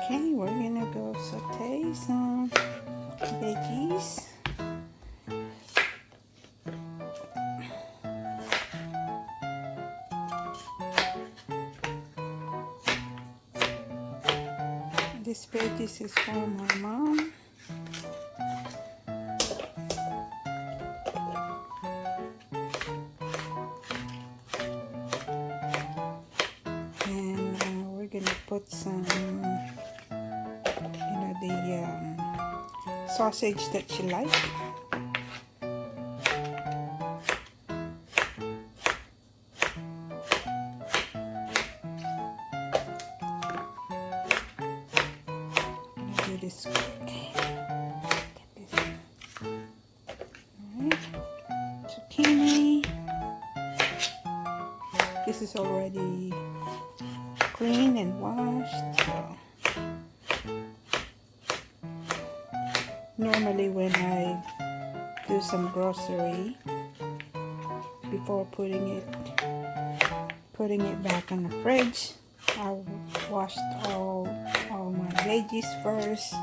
Okay, we're gonna go saute some veggies. This veggies is for my mom. And we're gonna put some, the sausage that she likes. Do this quick. Alright. Zucchini. This is already clean and washed. So normally when I do some grocery, before putting it back on the fridge, I washed all my veggies first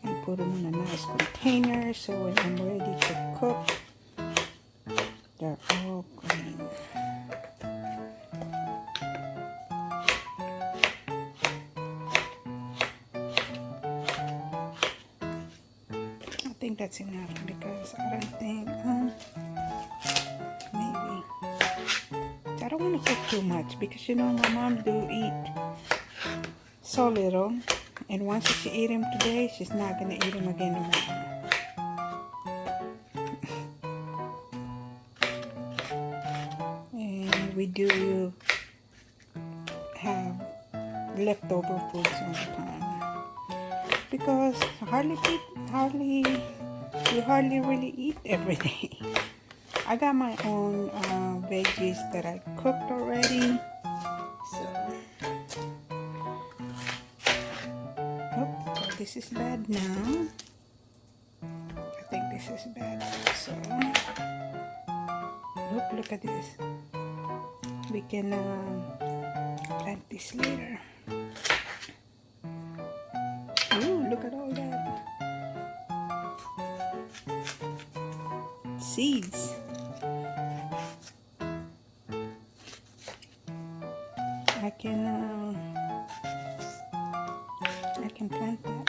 and put them in a nice container, so when I'm ready to cook, they're all clean. I think that's enough because I don't think maybe I don't want to cook too much because my mom do eat so little, and once she eat him today, she's not gonna eat him again tomorrow. And we do have leftover food sometimes because we hardly really eat every day. I got my own veggies that I cooked already. So this is bad now. I think this is bad also. Look at this. We can plant this later. Ooh, look at all that. Seeds. I can plant that.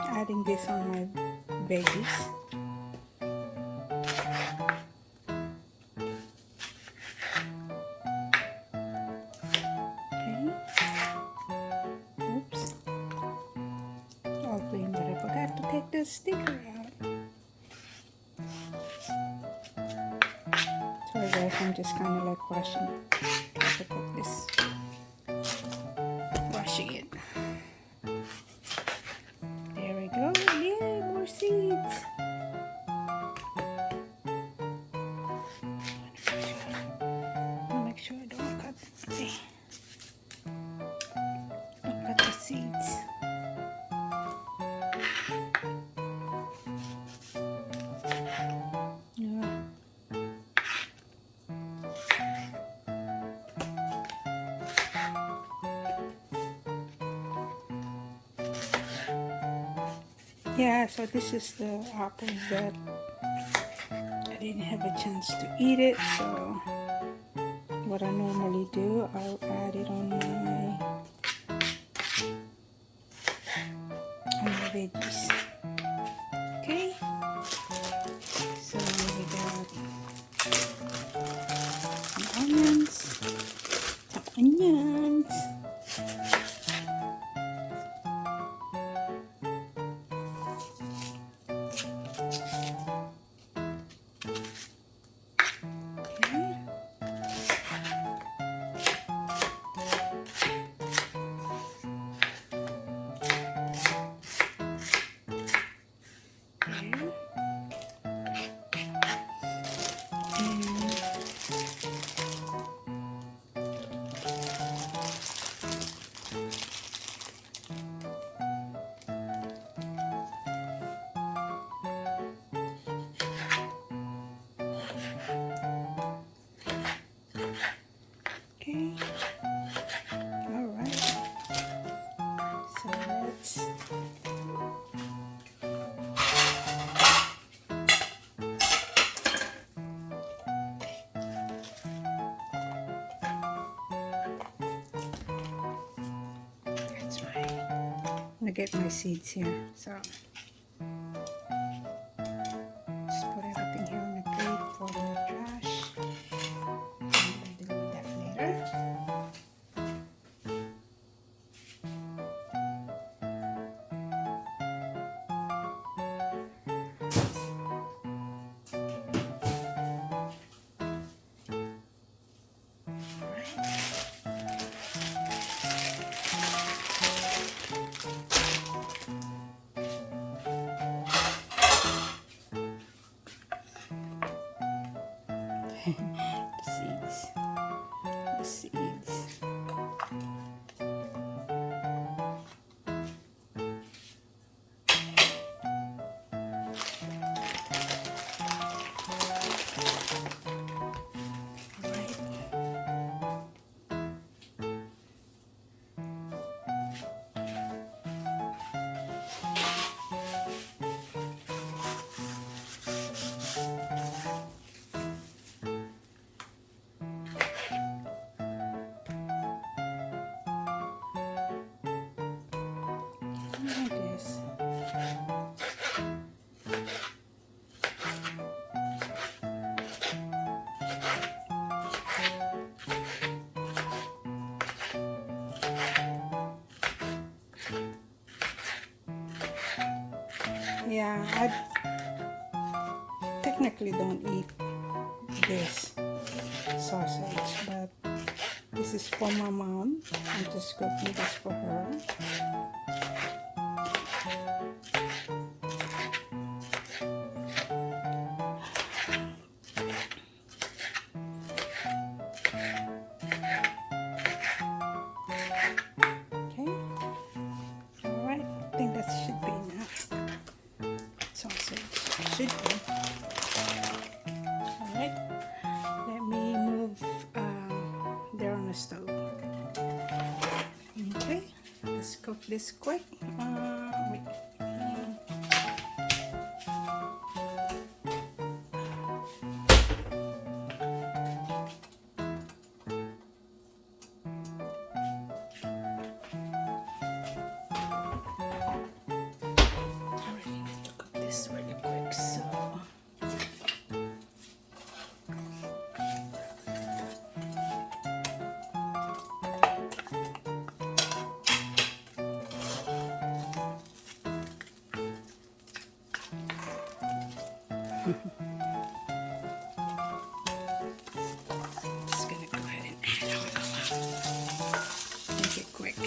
Adding this on my veggies. Okay. Oops. All clean, but I forgot to take the sticker out. Sorry guys, I'm just kind of like washing. Try to cook this. Washing it. There we go. Yeah, more seeds. Make sure I don't cut the seeds. Yeah, so this is the apples that I didn't have a chance to eat it, so what I normally do, I'll add it on my veggies. Okay, so we got some onions. gonna get my seeds here. So just put everything here on the plate for the trash. I'm gonna deal with that later. The seeds. The seeds. Like this. Yeah, I technically don't eat this sausage, but this is for my mom. I'm just cooking this for her. Okay. Alright, I think that should be enough. Sausage should be. Alright, let me move there on the stove. Okay, let's cook this quick. Wait. This really quick, so just gonna go ahead and add all of them. Make it quick.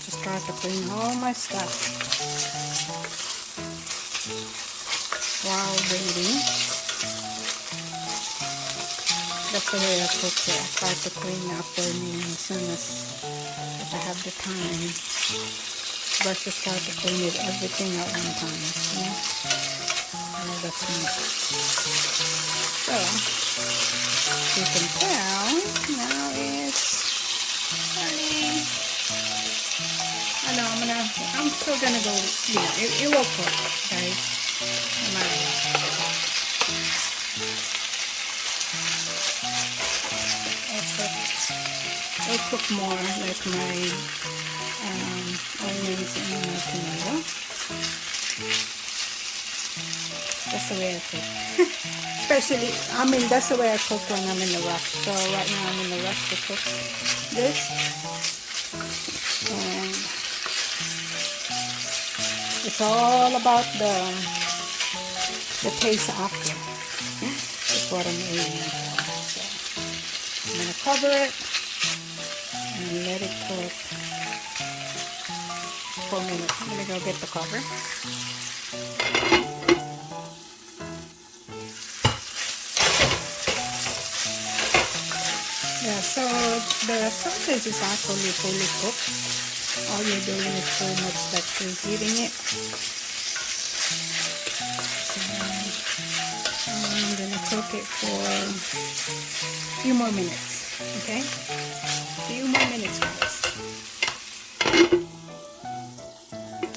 Just try to clean all my stuff while waiting. That's the way I cook it. I try to clean after me as soon as if I have the time. Versus try to clean it everything at one time. You know? Well, that's me. So, you can tell now it's turning. I know I'm still gonna go, it will cook, guys. No matter what. It'll cook more like my onions and my tomato. That's the way I cook. Especially, that's the way I cook when I'm in the rush. So right now I'm in the rush to cook this. And it's all about the taste after. That's what I'm aiming for. So I'm gonna cover it and let it cook for a minute. I'm gonna go get the cover. the sausage is actually fully cooked. All you're doing is pretty much like preheating it. So I'm gonna cook it for a few more minutes. Okay, a few more minutes, guys.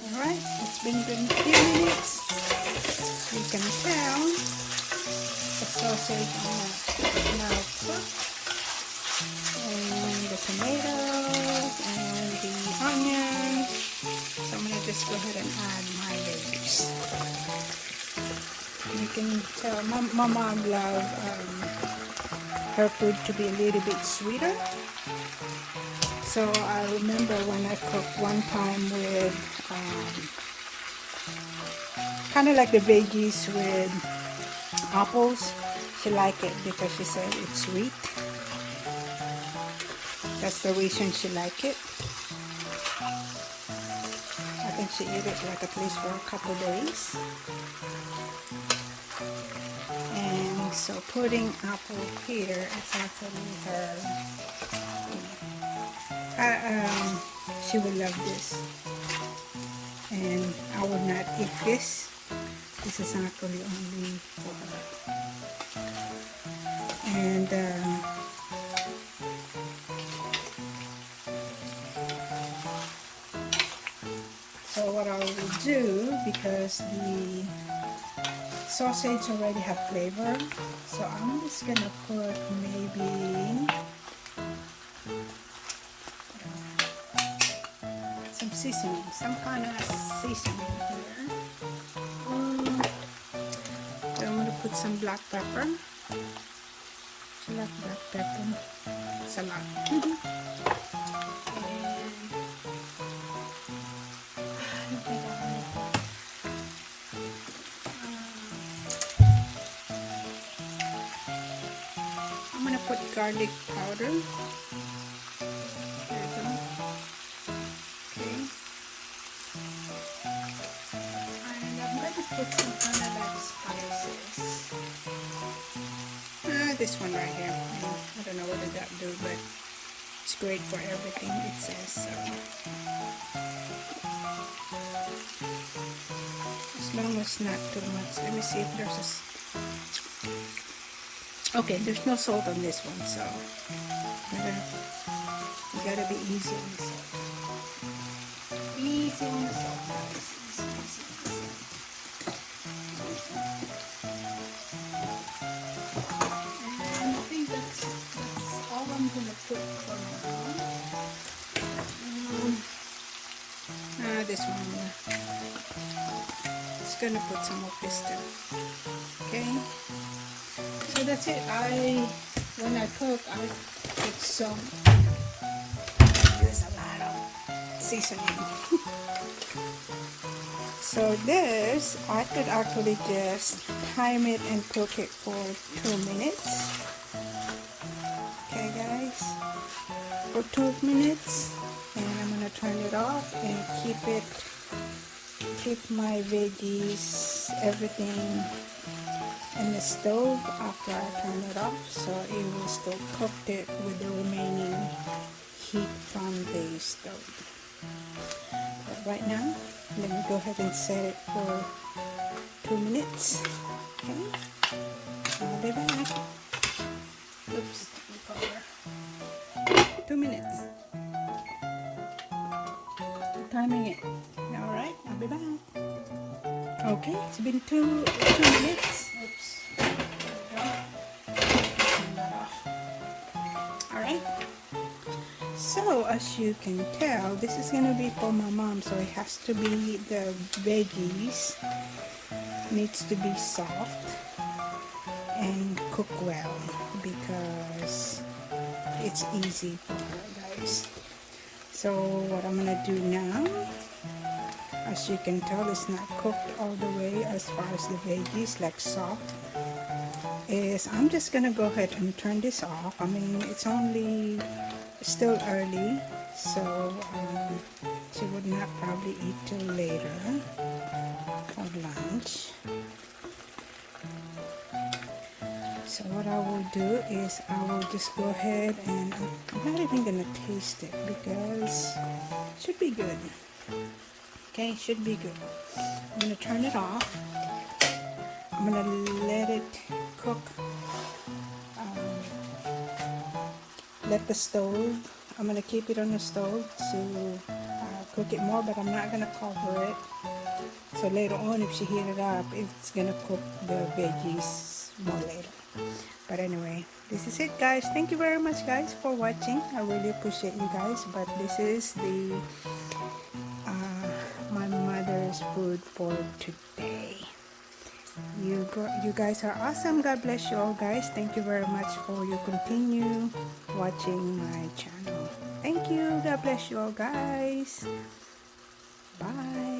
All right, it's been a few minutes. You can tell the sausage is now cooked. And the tomatoes and the onions. So I'm gonna just go ahead and add my veggies. You can tell my mom loves her food to be a little bit sweeter. So I remember when I cooked one time with kind of like the veggies with apples. She liked it because she said it's sweet. That's the reason she liked it. I think she ate it like at least for a couple of days. And so putting apple here is actually her, she would love this. And I would not eat this. This is actually only for her. And so what I will do, because the sausage already have flavor, so I'm just gonna put maybe some seasoning, some kind of seasoning here. So I'm gonna put some black pepper. I like black pepper. It's a lot. I'm gonna put garlic powder. There we go. Okay. And I'm going to put some kind of like spices. This one right here. I don't know what did that do, but it's great for everything it says. So as long as not too much. Let me see if there's a. Okay, there's no salt on this one, so you gotta be easy on the salt. Easy on the salt, guys. Easy. And I think that's all I'm gonna put for now. This one. Just gonna put some of this too. Okay. So that's it. When I cook, I put some. Use a lot of seasoning. So this, I could actually just time it and cook it for 2 minutes. Okay, guys, for 2 minutes, and I'm gonna turn it off and keep my veggies, everything in the stove after I turn it off, so it will still cook it with the remaining heat from the stove. But right now, let me go ahead and set it for 2 minutes. Okay, I'll be back. Oops, let me cover. 2 minutes. I'm timing it. All right, I'll be back. Okay, it's been 2 minutes. Oops. Alright, so as you can tell, this is gonna be for my mom, so it has to be, the veggies needs to be soft and cook well, because it's easy for her, guys. So what I'm gonna do now, as you can tell, it's not cooked all the way as far as the veggies, like soft, is I'm just gonna go ahead and turn this off. I mean, it's only still early, so she would not probably eat till later for lunch. So what I will do is I will just go ahead and I'm not even gonna taste it because it should be good. Okay, it should be good. I'm gonna turn it off. I'm gonna let it cook. Let the stove. I'm gonna keep it on the stove to cook it more, but I'm not gonna cover it. So later on, if she heat it up, it's gonna cook the veggies more later. But anyway, this is it, guys. Thank you very much, guys, for watching. I really appreciate you guys. But this is the my mother's food for today. You guys are awesome. God bless you all, guys. Thank you very much for your continue watching my channel. Thank you. God bless you all, guys. Bye.